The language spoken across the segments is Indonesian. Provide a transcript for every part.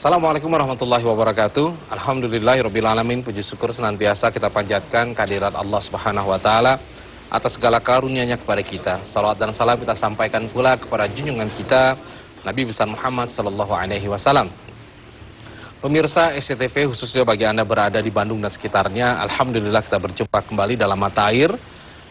Assalamualaikum warahmatullahi wabarakatuh. Alhamdulillahirrabbilalamin. Puji syukur senantiasa kita panjatkan kehadirat Allah Subhanahu wa Ta'ala atas segala karunia-Nya kepada kita. Salawat dan salam kita sampaikan pula kepada junjungan kita Nabi besar Muhammad sallallahu alaihi wasallam. Pemirsa SCTV, khususnya bagi Anda berada di Bandung dan sekitarnya, alhamdulillah kita berjumpa kembali dalam mata air.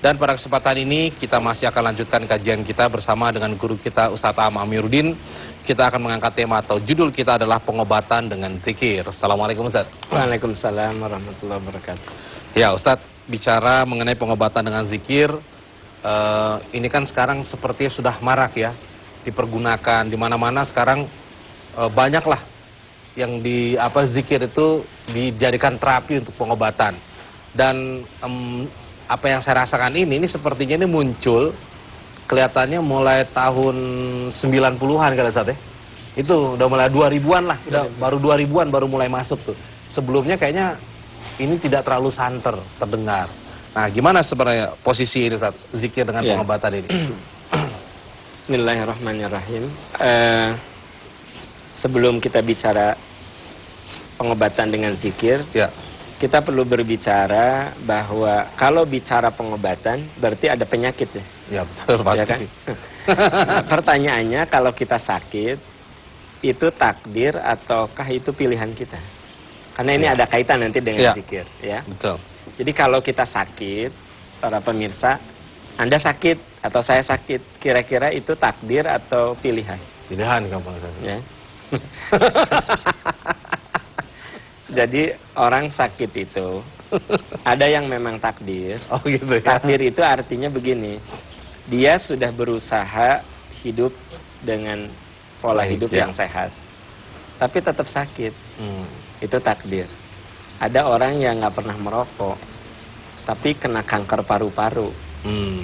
Dan pada kesempatan ini kita masih akan lanjutkan kajian kita bersama dengan guru kita Ustaz Am Amiruddin. Kita akan mengangkat tema atau judul kita adalah pengobatan dengan zikir. Assalamualaikum Ustaz. Waalaikumsalam warahmatullahi wabarakatuh. Ya Ustaz, bicara mengenai pengobatan dengan zikir, ini kan sekarang sepertinya sudah marak ya, dipergunakan di mana-mana sekarang. Banyaklah yang zikir itu dijadikan terapi untuk pengobatan. Dan apa yang saya rasakan ini sepertinya ini muncul kelihatannya mulai tahun 90-an kali Ustaz ya. Itu udah mulai 2000-an lah, baru 2000-an baru mulai masuk tuh. Sebelumnya kayaknya ini tidak terlalu santer terdengar. Nah, gimana sebenarnya posisi ini Ustaz, zikir dengan pengobatan ini? Bismillahirrahmanirrahim. Sebelum kita bicara pengobatan dengan zikir, kita perlu berbicara bahwa kalau bicara pengobatan berarti ada penyakit ya. Ya betul pasti. Ya kan? Nah, pertanyaannya kalau kita sakit itu takdir ataukah itu pilihan kita? Karena ini ada kaitan nanti dengan zikir ya. Betul. Jadi kalau kita sakit, para pemirsa, Anda sakit atau saya sakit, kira-kira itu takdir atau pilihan? Pilihan kamu. Ya. Jadi orang sakit itu ada yang memang takdir. Oh gitu ya. Takdir itu artinya begini, dia sudah berusaha hidup dengan pola hidup yang sehat, tapi tetap sakit. Itu takdir. Ada orang yang nggak pernah merokok, tapi kena kanker paru-paru.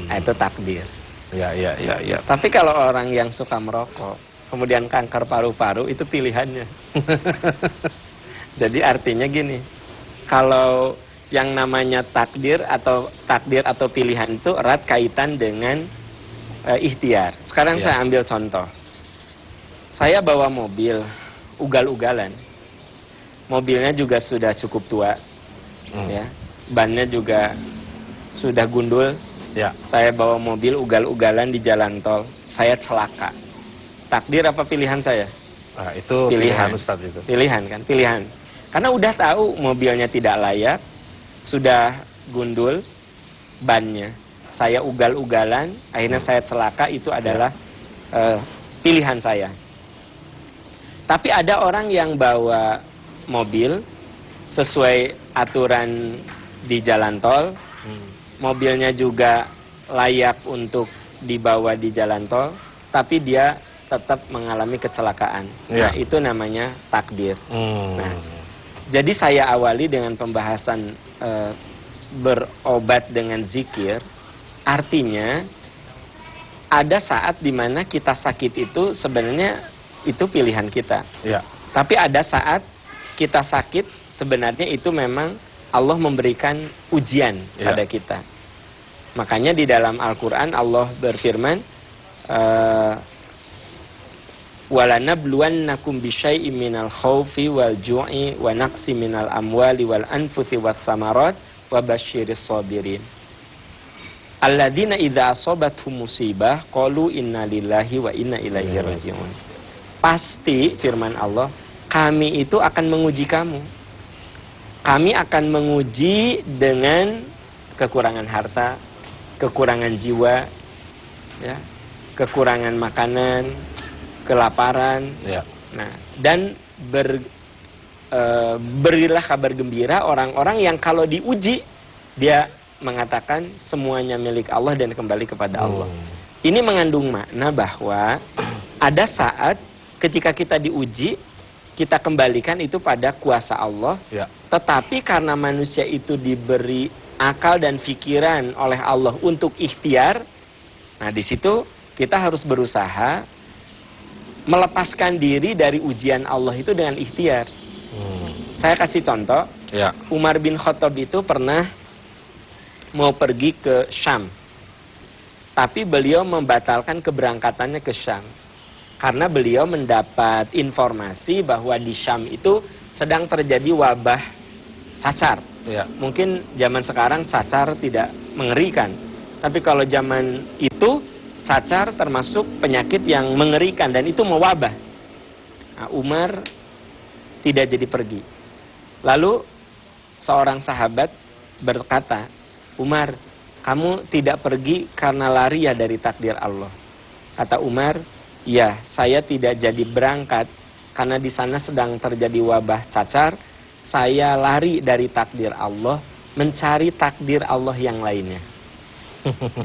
Itu takdir. Ya. Tapi kalau orang yang suka merokok, kemudian kanker paru-paru, itu pilihannya. Jadi artinya gini, kalau yang namanya takdir atau pilihan itu erat kaitan dengan ikhtiar. Sekarang saya ambil contoh. Saya bawa mobil ugal-ugalan. Mobilnya juga sudah cukup tua. Ya. Bannya juga sudah gundul. Ya. Saya bawa mobil ugal-ugalan di jalan tol. Saya celaka. Takdir apa pilihan saya? Nah, itu pilihan Ustaz itu. Pilihan kan, pilihan. Karena udah tahu mobilnya tidak layak, sudah gundul bannya. Saya ugal-ugalan, akhirnya saya celaka, itu adalah pilihan saya. Tapi ada orang yang bawa mobil sesuai aturan di jalan tol, mobilnya juga layak untuk dibawa di jalan tol, tapi dia tetap mengalami kecelakaan. Nah, itu namanya takdir. Nah, jadi saya awali dengan pembahasan berobat dengan zikir. Artinya ada saat dimana kita sakit itu sebenarnya itu pilihan kita. Tapi ada saat kita sakit sebenarnya itu memang Allah memberikan ujian pada kita. Makanya di dalam Al-Quran Allah berfirman, walanabluwannakum bisyai'im minal khaufi wal ju'i wa naqsi minal amwali wal anfusi was samarat wa basyiris sabirin. Alladzina idza asabathum musibah qalu inna lillahi wa inna ilaihi raji'un. Pasti firman Allah, kami itu akan menguji kamu. Kami akan menguji dengan kekurangan harta, kekurangan jiwa, ya, kekurangan makanan, kelaparan. Nah, dan berilah kabar gembira orang-orang yang kalau diuji dia mengatakan semuanya milik Allah dan kembali kepada Allah. Ini mengandung makna bahwa ada saat ketika kita diuji, kita kembalikan itu pada kuasa Allah. Tetapi karena manusia itu diberi akal dan pikiran oleh Allah untuk ikhtiar, nah di situ kita harus berusaha melepaskan diri dari ujian Allah itu dengan ikhtiar. Saya kasih contoh. Umar bin Khattab itu pernah mau pergi ke Syam, tapi beliau membatalkan keberangkatannya ke Syam. Karena beliau mendapat informasi bahwa di Syam itu sedang terjadi wabah cacar. Ya. Mungkin zaman sekarang cacar tidak mengerikan, tapi kalau zaman itu cacar termasuk penyakit yang mengerikan dan itu mewabah. Nah, Umar tidak jadi pergi. Lalu seorang sahabat berkata, Umar, kamu tidak pergi karena lari ya dari takdir Allah. Kata Umar, ya, saya tidak jadi berangkat karena di sana sedang terjadi wabah cacar. Saya lari dari takdir Allah, mencari takdir Allah yang lainnya.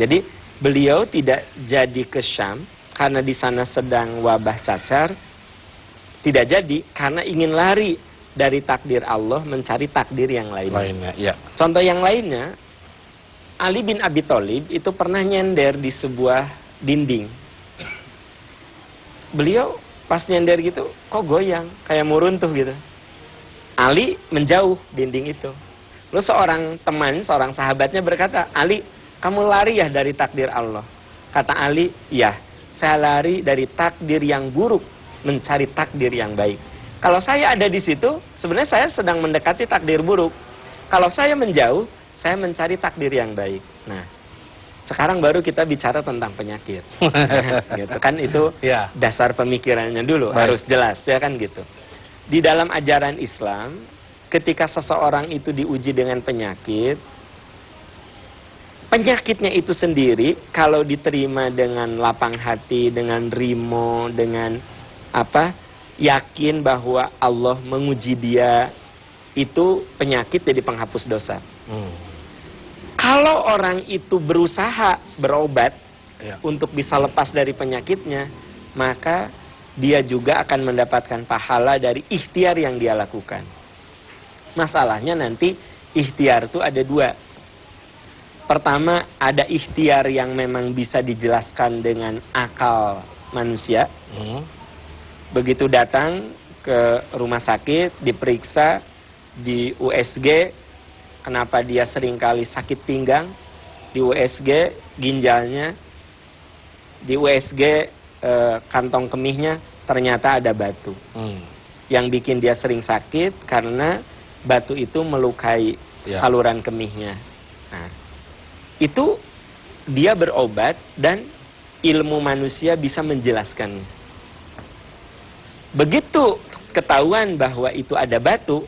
Jadi beliau tidak jadi ke Syam karena di sana sedang wabah cacar. Tidak jadi karena ingin lari dari takdir Allah, mencari takdir yang lainnya. Ya. Contoh yang lainnya, Ali bin Abi Thalib itu pernah nyender di sebuah dinding. Beliau pas nyender gitu, kok goyang, kayak mau runtuh gitu. Ali menjauh dinding itu. Lalu seorang teman, seorang sahabatnya berkata, Ali, kamu lari ya dari takdir Allah? Kata Ali, ya, saya lari dari takdir yang buruk, mencari takdir yang baik. Kalau saya ada di situ, sebenarnya saya sedang mendekati takdir buruk. Kalau saya menjauh, saya mencari takdir yang baik. Nah, sekarang baru kita bicara tentang penyakit. Gitu kan, itu Ya. dasar pemikirannya dulu. Baik. Harus jelas, ya kan gitu. Di dalam ajaran Islam, ketika seseorang itu diuji dengan penyakit, penyakitnya itu sendiri kalau diterima dengan lapang hati, dengan rimo, dengan yakin bahwa Allah menguji dia, itu penyakit jadi penghapus dosa. Kalau orang itu berusaha berobat untuk bisa lepas dari penyakitnya, maka dia juga akan mendapatkan pahala dari ikhtiar yang dia lakukan. Masalahnya nanti ikhtiar itu ada dua. Pertama, ada ikhtiar yang memang bisa dijelaskan dengan akal manusia. Begitu datang ke rumah sakit, diperiksa di USG, kenapa dia seringkali sakit pinggang, di USG ginjalnya, di USG kantong kemihnya ternyata ada batu. Yang bikin dia sering sakit karena batu itu melukai saluran kemihnya. Nah, itu dia berobat dan ilmu manusia bisa menjelaskannya. Begitu ketahuan bahwa itu ada batu,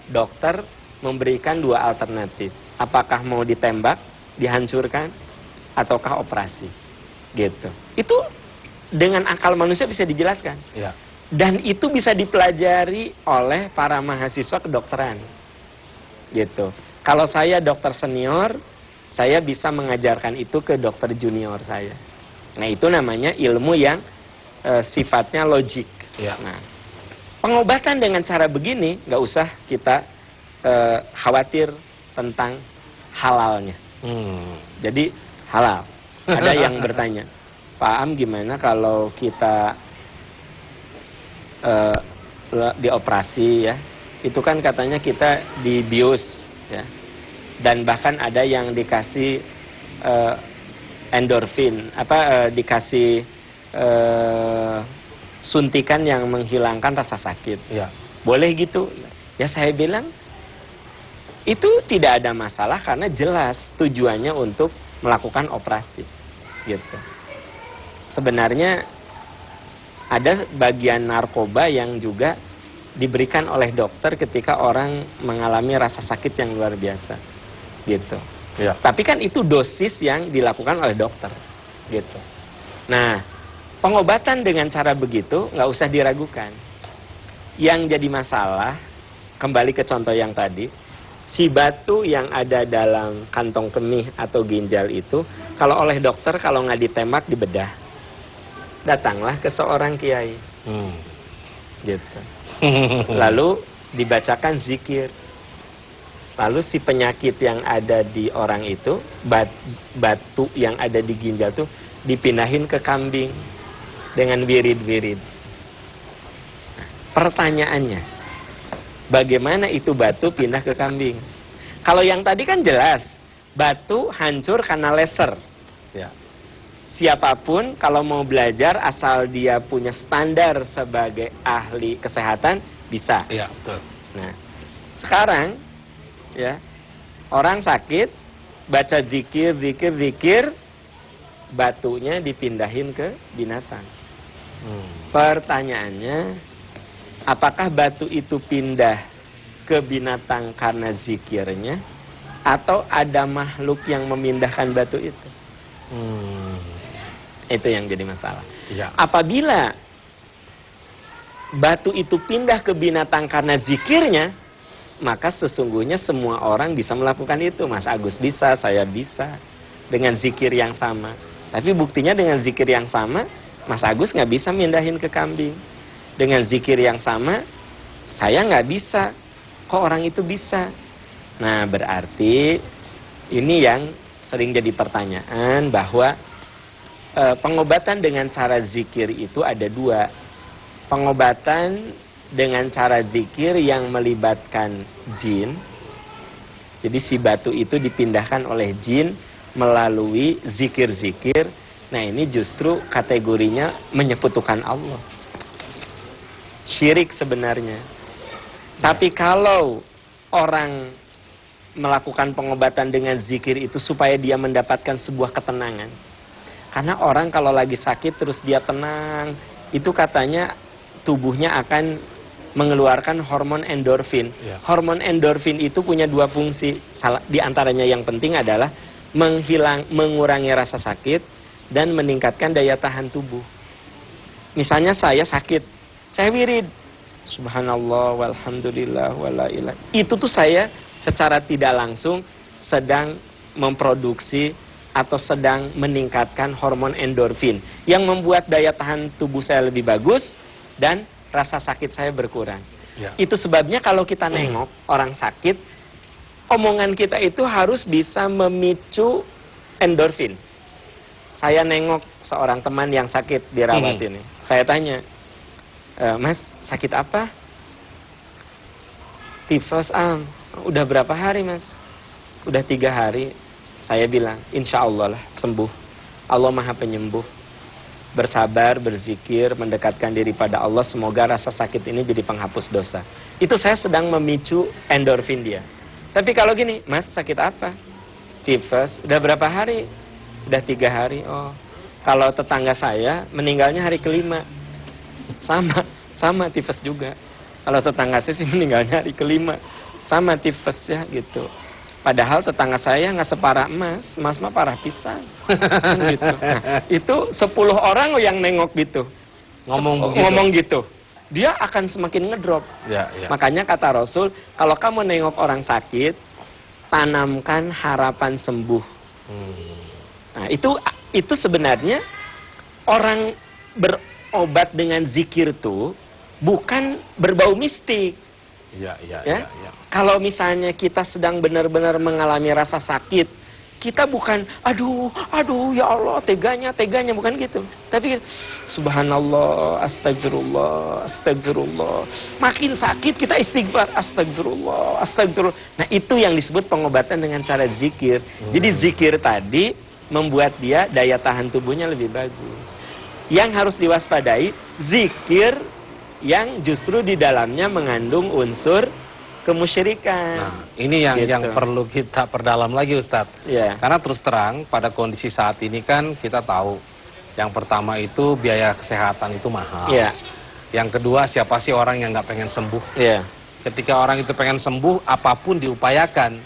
dokter memberikan dua alternatif. Apakah mau ditembak, dihancurkan, ataukah operasi. Gitu. Itu dengan akal manusia bisa dijelaskan. Ya. Dan itu bisa dipelajari oleh para mahasiswa kedokteran. Gitu. Kalau saya dokter senior, saya bisa mengajarkan itu ke dokter junior saya. Nah, itu namanya ilmu yang sifatnya logik. Ya. Nah, pengobatan dengan cara begini, nggak usah kita khawatir tentang halalnya. Jadi halal. Ada yang bertanya, Pak Am, gimana kalau kita dioperasi ya? Itu kan katanya kita dibius ya. Dan bahkan ada yang dikasih endorfin, dikasih suntikan yang menghilangkan rasa sakit. Ya. Boleh gitu? Ya, saya bilang itu tidak ada masalah karena jelas tujuannya untuk melakukan operasi. Gitu. Sebenarnya ada bagian narkoba yang juga diberikan oleh dokter ketika orang mengalami rasa sakit yang luar biasa. Gitu. Ya. Tapi kan itu dosis yang dilakukan oleh dokter. Gitu. Nah, pengobatan dengan cara begitu nggak usah diragukan. Yang jadi masalah, kembali ke contoh yang tadi, si batu yang ada dalam kantong kemih atau ginjal itu, kalau oleh dokter, kalau nggak ditembak, dibedah. Datanglah ke seorang kiai. Gitu. Lalu dibacakan zikir. Lalu si penyakit yang ada di orang itu, batu yang ada di ginjal itu, dipindahin ke kambing dengan wirid-wirid. Nah, pertanyaannya, bagaimana itu batu pindah ke kambing? Kalau yang tadi kan jelas, batu hancur karena laser. Ya. siapapun kalau mau belajar asal dia punya standar sebagai ahli kesehatan bisa. Iya, betul. Nah, sekarang ya, orang sakit baca zikir, batunya dipindahin ke binatang. Pertanyaannya, apakah batu itu pindah ke binatang karena zikirnya atau ada makhluk yang memindahkan batu itu? Itu yang jadi masalah. Iya. Apabila batu itu pindah ke binatang karena zikirnya, maka sesungguhnya semua orang bisa melakukan itu. Mas Agus bisa, saya bisa, dengan zikir yang sama. Tapi buktinya dengan zikir yang sama, Mas Agus nggak bisa mindahin ke kambing. Dengan zikir yang sama, saya nggak bisa. Kok orang itu bisa? Nah, berarti ini yang sering jadi pertanyaan, bahwa pengobatan dengan cara zikir itu ada dua. Pengobatan dengan cara zikir yang melibatkan jin. Jadi si batu itu dipindahkan oleh jin melalui zikir-zikir. Nah, ini justru kategorinya menyekutukan Allah. Syirik sebenarnya. Tapi kalau orang melakukan pengobatan dengan zikir itu supaya dia mendapatkan sebuah ketenangan. Karena orang kalau lagi sakit terus dia tenang, itu katanya tubuhnya akan mengeluarkan hormon endorfin. Ya. Hormon endorfin itu punya dua fungsi. Di antaranya yang penting adalah mengurangi rasa sakit dan meningkatkan daya tahan tubuh. Misalnya saya sakit, saya wirid, subhanallah walhamdulillah wala ilah. Itu tuh saya secara tidak langsung sedang memproduksi atau sedang meningkatkan hormon endorfin yang membuat daya tahan tubuh saya lebih bagus dan rasa sakit saya berkurang. Ya. Itu sebabnya kalau kita nengok orang sakit, omongan kita itu harus bisa memicu endorfin. Saya nengok seorang teman yang sakit dirawat ini. Saya tanya, Mas, sakit apa? Tifus, udah berapa hari, Mas? Udah 3 hari. Saya bilang, insya Allah lah sembuh. Allah Maha Penyembuh. Bersabar, berzikir, mendekatkan diri pada Allah. Semoga rasa sakit ini jadi penghapus dosa. Itu saya sedang memicu endorfin dia. Tapi kalau gini, Mas sakit apa? Tifus. Udah berapa hari? Udah 3 hari. Oh, kalau tetangga saya meninggalnya hari ke-5. Sama tifus juga. Kalau tetangga saya sih meninggalnya hari ke-5. Sama tifus ya gitu. Padahal tetangga saya nggak separah Mas mah parah pisan. Gitu. Nah, itu 10 orang yang nengok gitu. Ngomong gitu. Dia akan semakin ngedrop. Ya, ya. Makanya kata Rasul, kalau kamu nengok orang sakit, tanamkan harapan sembuh. Nah, itu sebenarnya orang berobat dengan zikir tuh bukan berbau mistik. Ya. Kalau misalnya kita sedang benar-benar mengalami rasa sakit, kita bukan, aduh, ya Allah, teganya, bukan gitu. Tapi, subhanallah, astagfirullah. Makin sakit kita istighfar, astagfirullah. Nah, itu yang disebut pengobatan dengan cara zikir. Jadi zikir tadi membuat dia daya tahan tubuhnya lebih bagus. Yang harus diwaspadai, zikir yang justru di dalamnya mengandung unsur kemusyrikan. Nah, ini yang gitu. yang perlu kita perdalam lagi, Ustadz. Ya. Karena terus terang pada kondisi saat ini kan kita tahu, yang pertama itu biaya kesehatan itu mahal. Ya. Yang kedua, siapa sih orang yang nggak pengen sembuh? Ya. Ketika orang itu pengen sembuh, apapun diupayakan.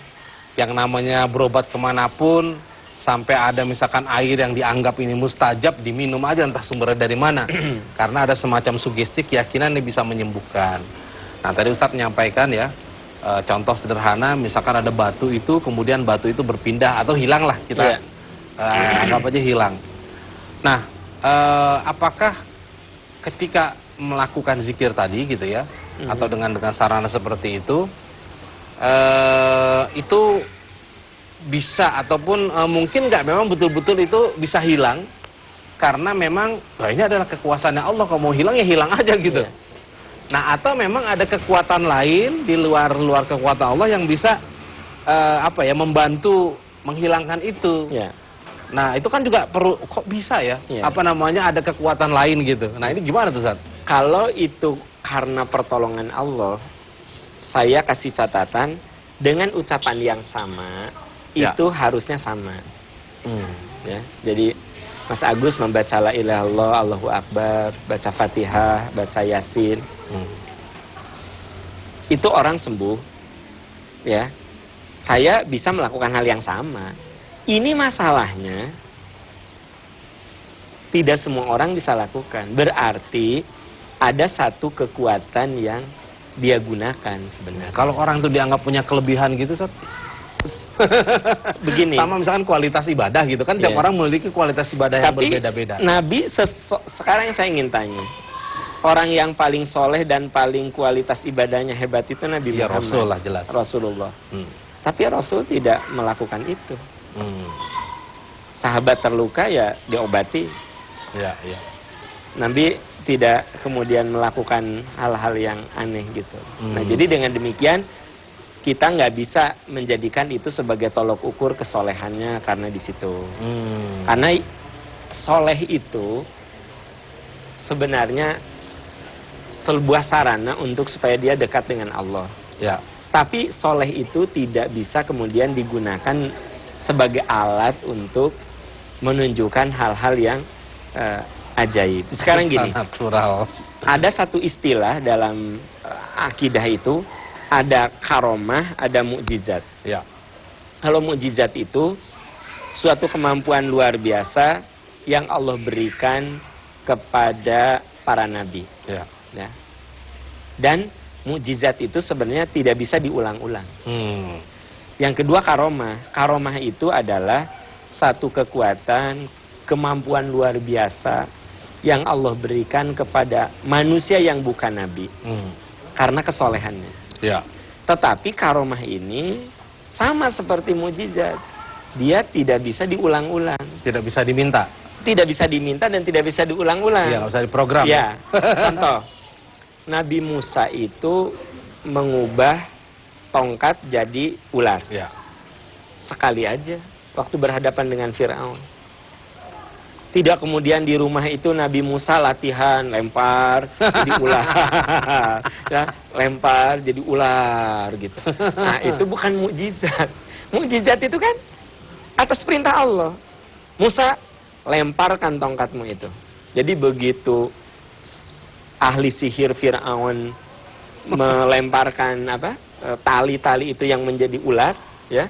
Yang namanya berobat kemanapun, sampai ada misalkan air yang dianggap ini mustajab, diminum aja entah sumbernya dari mana. Karena ada semacam sugesti keyakinan yang bisa menyembuhkan. Nah, tadi Ustadz menyampaikan ya, contoh sederhana, misalkan ada batu itu, kemudian batu itu berpindah atau hilang lah, kita anggap aja hilang. Nah, apakah ketika melakukan zikir tadi gitu ya, atau dengan sarana seperti itu bisa ataupun mungkin nggak memang betul-betul itu bisa hilang karena memang ini adalah kekuasaannya Allah, kalau mau hilang ya hilang aja gitu. Nah, atau memang ada kekuatan lain di luar kekuatan Allah yang bisa membantu menghilangkan itu. Nah, itu kan juga perlu, kok bisa ya? Iya. Apa namanya, ada kekuatan lain gitu. Nah, ini gimana tuh, Ustaz? Kalau itu karena pertolongan Allah, saya kasih catatan dengan ucapan yang sama, Ya. itu harusnya sama. Hmm. Ya, jadi Mas Agus membaca la ilaha illallah, Allahu Akbar, baca Fatihah, baca Yasin, itu orang sembuh. Ya, saya bisa melakukan hal yang sama. Ini masalahnya tidak semua orang bisa lakukan. Berarti ada satu kekuatan yang dia gunakan sebenarnya. Kalau orang tuh dianggap punya kelebihan gitu, Ustaz? Begini. Sama misalkan kualitas ibadah gitu kan, tiap Iya. orang memiliki kualitas ibadah yang Tapi berbeda-beda. Nabi sekarang saya ingin tanya, orang yang paling soleh dan paling kualitas ibadahnya hebat itu Nabi Ya, Muhammad. Rasul lah jelas. Rasulullah. Hmm. Tapi Rasul tidak melakukan itu. Hmm. Sahabat terluka ya diobati. Ya, ya. Nabi tidak kemudian melakukan hal-hal yang aneh gitu. Nah, Hmm. jadi dengan demikian kita nggak bisa menjadikan itu sebagai tolok ukur kesolehannya karena di situ. Hmm. Karena soleh itu sebenarnya sebuah sarana untuk supaya dia dekat dengan Allah. Ya. Tapi soleh itu tidak bisa kemudian digunakan sebagai alat untuk menunjukkan hal-hal yang ajaib. Sekarang gini, Natural. ada satu istilah dalam akidah itu, ada karomah, ada mukjizat. Ya. Kalau mukjizat itu suatu kemampuan luar biasa yang Allah berikan kepada para nabi. Ya. Ya. Dan mukjizat itu sebenarnya tidak bisa diulang-ulang. Hmm. Yang kedua karomah. Karomah itu adalah satu kekuatan, kemampuan luar biasa yang Allah berikan kepada manusia yang bukan nabi. Hmm. Karena kesolehannya. Ya. Tetapi karomah ini sama seperti mukjizat. Dia tidak bisa diulang-ulang. Tidak bisa diminta. Tidak bisa diminta dan tidak bisa diulang-ulang. Iya, nggak usah diprogram. Ya. Contoh, Nabi Musa itu mengubah tongkat jadi ular. Ya. Sekali aja waktu berhadapan dengan Firaun. Tidak kemudian di rumah itu Nabi Musa latihan lempar jadi ular. Ya, lempar jadi ular gitu. Nah, itu bukan mukjizat. Mukjizat itu kan atas perintah Allah. Musa, lemparkan tongkatmu itu. Jadi begitu ahli sihir Firaun melemparkan tali-tali itu yang menjadi ular, ya.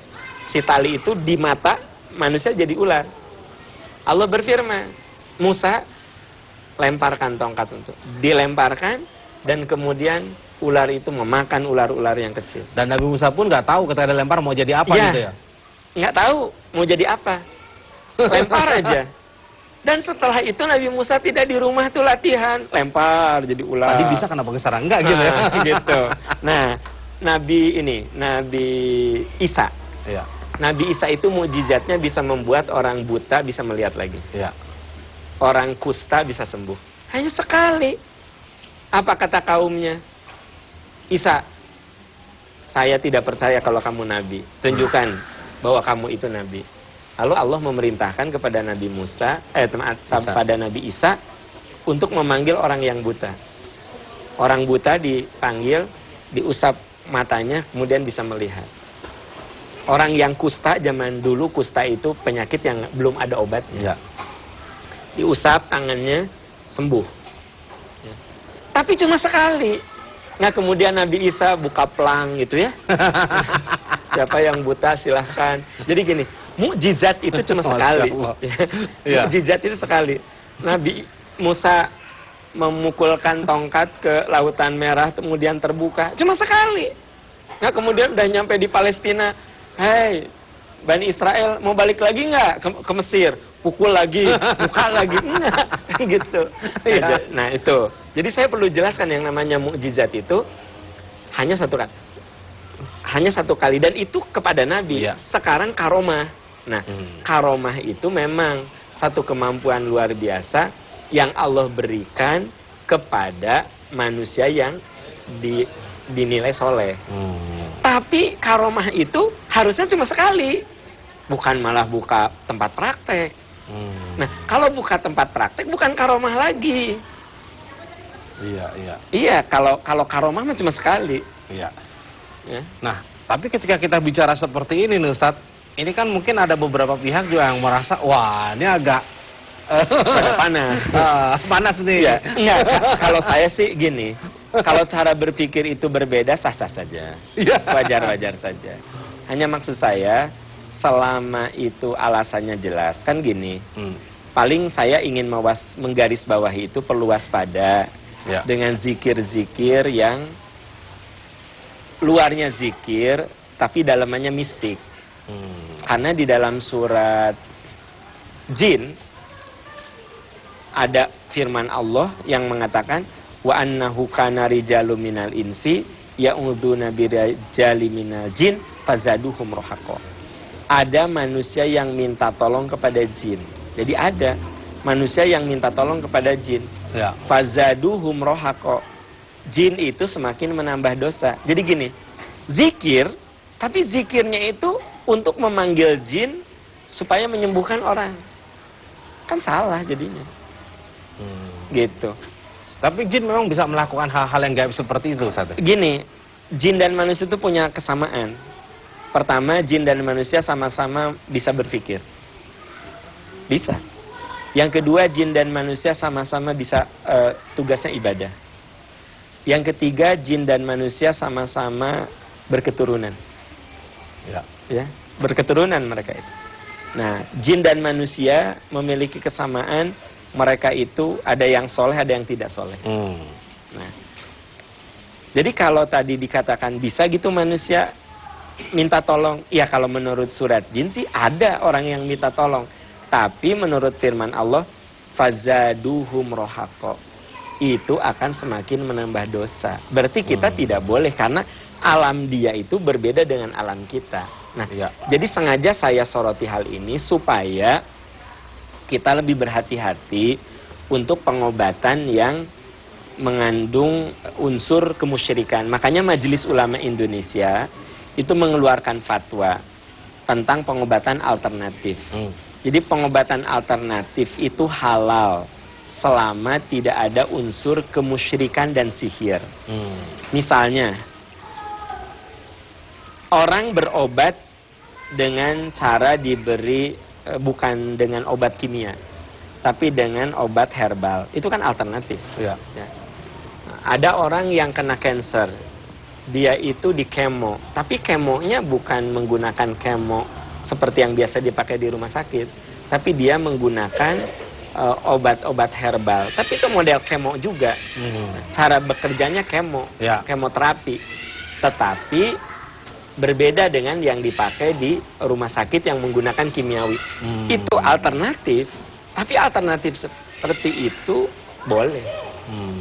Si tali itu di mata manusia jadi ular. Allah berfirman, Musa, lemparkan tongkat untuk. Dilemparkan dan kemudian ular itu memakan ular-ular yang kecil. Dan Nabi Musa pun nggak tahu ketika dilempar mau jadi apa gitu ya. Nggak tahu mau jadi apa. Lempar aja. Dan setelah itu Nabi Musa tidak di rumah tuh latihan, lempar jadi ular. Tadi bisa kenapa sekarang enggak gitu ya. Gitu. Nah, Nabi Isa. Iya. Nabi Isa itu mukjizatnya bisa membuat orang buta bisa melihat lagi. Iya. Orang kusta bisa sembuh. Hanya sekali. Apa kata kaumnya? Isa, saya tidak percaya kalau kamu nabi. Tunjukkan bahwa kamu itu nabi. Lalu Allah memerintahkan kepada Nabi Musa, kepada Nabi Isa untuk memanggil orang yang buta. Orang buta dipanggil, diusap matanya, kemudian bisa melihat. Orang yang kusta, zaman dulu kusta itu penyakit yang belum ada obatnya. Ya. Diusap tangannya, sembuh. Ya. Tapi cuma sekali. Nah, kemudian Nabi Isa buka pelang gitu ya. Siapa yang buta silahkan. Jadi gini, mukjizat itu cuma sekali. Ya. Mukjizat itu sekali. Nabi Musa memukulkan tongkat ke Lautan Merah, kemudian terbuka. Cuma sekali. Nah, kemudian udah nyampe di Palestina. Hei, Bani Israel mau balik lagi nggak ke Mesir? Pukul lagi, buka lagi, enggak, gitu. Ya. Nah itu. Jadi saya perlu jelaskan yang namanya mukjizat itu hanya satu kali dan itu kepada Nabi. Ya. Sekarang karomah. Nah, karomah itu memang satu kemampuan luar biasa yang Allah berikan kepada manusia yang dinilai soleh. Tapi karomah itu harusnya cuma sekali. bukan malah buka tempat praktek. Nah, kalau buka tempat praktek bukan karomah lagi. Iya, iya. Iya, kalau karomah mah cuma sekali. Iya. Ya. Nah, tapi ketika kita bicara seperti ini nih Ustadz, ini kan mungkin ada beberapa pihak juga yang merasa, wah ini agak panas. Panas nih. Ya, enggak, kalau saya sih gini, kalau cara berpikir itu berbeda sah-sah saja. Iya. Wajar-wajar saja. Hanya maksud saya, selama itu alasannya jelas, kan gini, paling saya ingin menggarisbawahi itu perlu waspada dengan zikir-zikir yang luarnya zikir, tapi dalamannya mistik. Karena di dalam surat Jin ada firman Allah yang mengatakan wa annahu kana rijalun minal insi ya'uduna birijali minal jin fazaduhum rohaqo. Ada manusia yang minta tolong kepada jin. Jadi ada manusia yang minta tolong kepada jin. Ya. Fazaduhum rohaqo. Jin itu semakin menambah dosa. Jadi gini, zikir, tapi zikirnya itu untuk memanggil jin supaya menyembuhkan orang. Kan salah jadinya. Gitu. Tapi jin memang bisa melakukan hal-hal yang gaib seperti itu, Ustaz. Gini, jin dan manusia itu punya kesamaan. Pertama, jin dan manusia sama-sama bisa berpikir. Bisa. Yang kedua, jin dan manusia sama-sama bisa tugasnya ibadah. Yang ketiga, jin dan manusia sama-sama berketurunan. Ya, berketurunan mereka itu. Nah, jin dan manusia memiliki kesamaan, mereka itu ada yang soleh, ada yang tidak soleh. Nah, jadi kalau tadi dikatakan bisa gitu manusia minta tolong, ya kalau menurut surat jin sih ada orang yang minta tolong. Tapi menurut firman Allah, fazaduhum rohaqo, itu akan semakin menambah dosa. Berarti kita tidak boleh, karena alam dia itu berbeda dengan alam kita. Nah, jadi sengaja saya soroti hal ini supaya kita lebih berhati-hati untuk pengobatan yang mengandung unsur kemusyrikan. Makanya Majelis Ulama Indonesia itu mengeluarkan fatwa tentang pengobatan alternatif. Jadi pengobatan alternatif itu halal selama tidak ada unsur kemusyrikan dan sihir. Misalnya, orang berobat dengan cara diberi bukan dengan obat kimia, tapi dengan obat herbal. Itu kan alternatif. Ya. Ada orang yang kena cancer, dia itu di kemo, tapi kemonya bukan menggunakan kemo seperti yang biasa dipakai di rumah sakit, tapi dia menggunakan obat-obat herbal. Tapi itu model kemo juga. Cara bekerjanya kemo, kemoterapi. Tetapi berbeda dengan yang dipakai di rumah sakit yang menggunakan kimiawi. Itu alternatif. Tapi alternatif seperti itu boleh.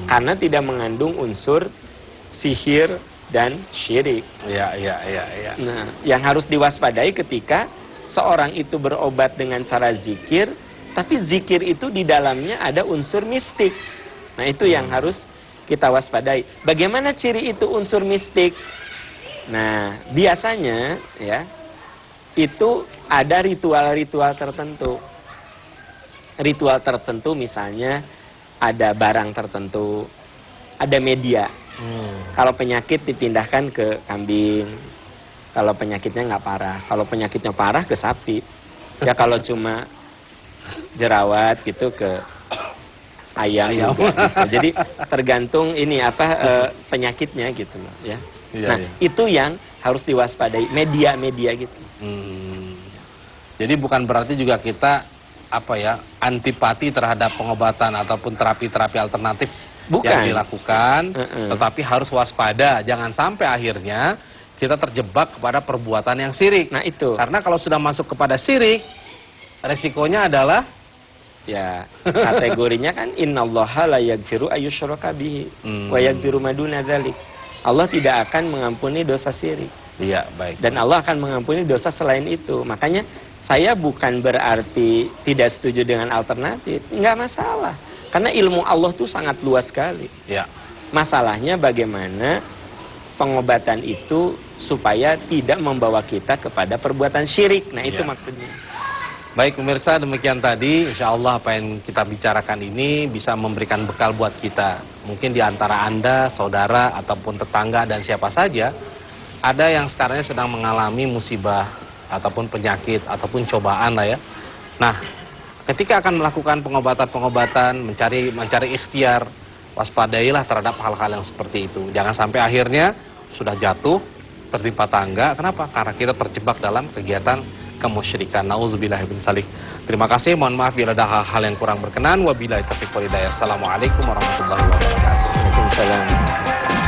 Karena tidak mengandung unsur sihir dan syirik. Nah, yang harus diwaspadai ketika seorang itu berobat dengan cara zikir, tapi zikir itu di dalamnya ada unsur mistik. Nah, itu yang harus kita waspadai. Bagaimana ciri itu unsur mistik? Nah, biasanya ya, itu ada ritual-ritual tertentu. Ritual tertentu misalnya ada barang tertentu, ada media. Kalau penyakit dipindahkan ke kambing, kalau penyakitnya nggak parah. Kalau penyakitnya parah ke sapi. Ya kalau cuma jerawat gitu ke ayam. Juga. Jadi tergantung ini penyakitnya gitu loh ya. Itu yang harus diwaspadai, media-media gitu. Jadi bukan berarti juga kita antipati terhadap pengobatan ataupun terapi-terapi alternatif yang dilakukan, tetapi harus waspada, jangan sampai akhirnya kita terjebak kepada perbuatan yang syirik. Nah itu. Karena kalau sudah masuk kepada syirik, resikonya adalah kategorinya kan innallaha la yaghfiru ayyusyraka bihi wa yaghfiru ma duna dzalik. Allah tidak akan mengampuni dosa syirik. Iya, baik. Dan Allah akan mengampuni dosa selain itu. Makanya saya bukan berarti tidak setuju dengan alternatif, enggak masalah. Karena ilmu Allah itu sangat luas sekali. Ya. Masalahnya bagaimana pengobatan itu supaya tidak membawa kita kepada perbuatan syirik. Nah, itu Ya. maksudnya. Baik pemirsa, demikian tadi. Insya Allah apa yang kita bicarakan ini bisa memberikan bekal buat kita. Mungkin di antara Anda, saudara, ataupun tetangga dan siapa saja, ada yang sekarang sedang mengalami musibah, ataupun penyakit, ataupun cobaan lah ya. Nah, ketika akan melakukan pengobatan-pengobatan, mencari ikhtiar, waspadailah terhadap hal-hal yang seperti itu. Jangan sampai akhirnya sudah jatuh, tertimpa tangga. Kenapa? Karena kita terjebak dalam kegiatan kemusyrikan. Nauzubillahi min dzalik. Terima kasih, mohon maaf bila ada hal-hal yang kurang berkenan. Wabillahi taufiq wal hidayah. Assalamualaikum warahmatullahi wabarakatuh. Waalaikumsalam.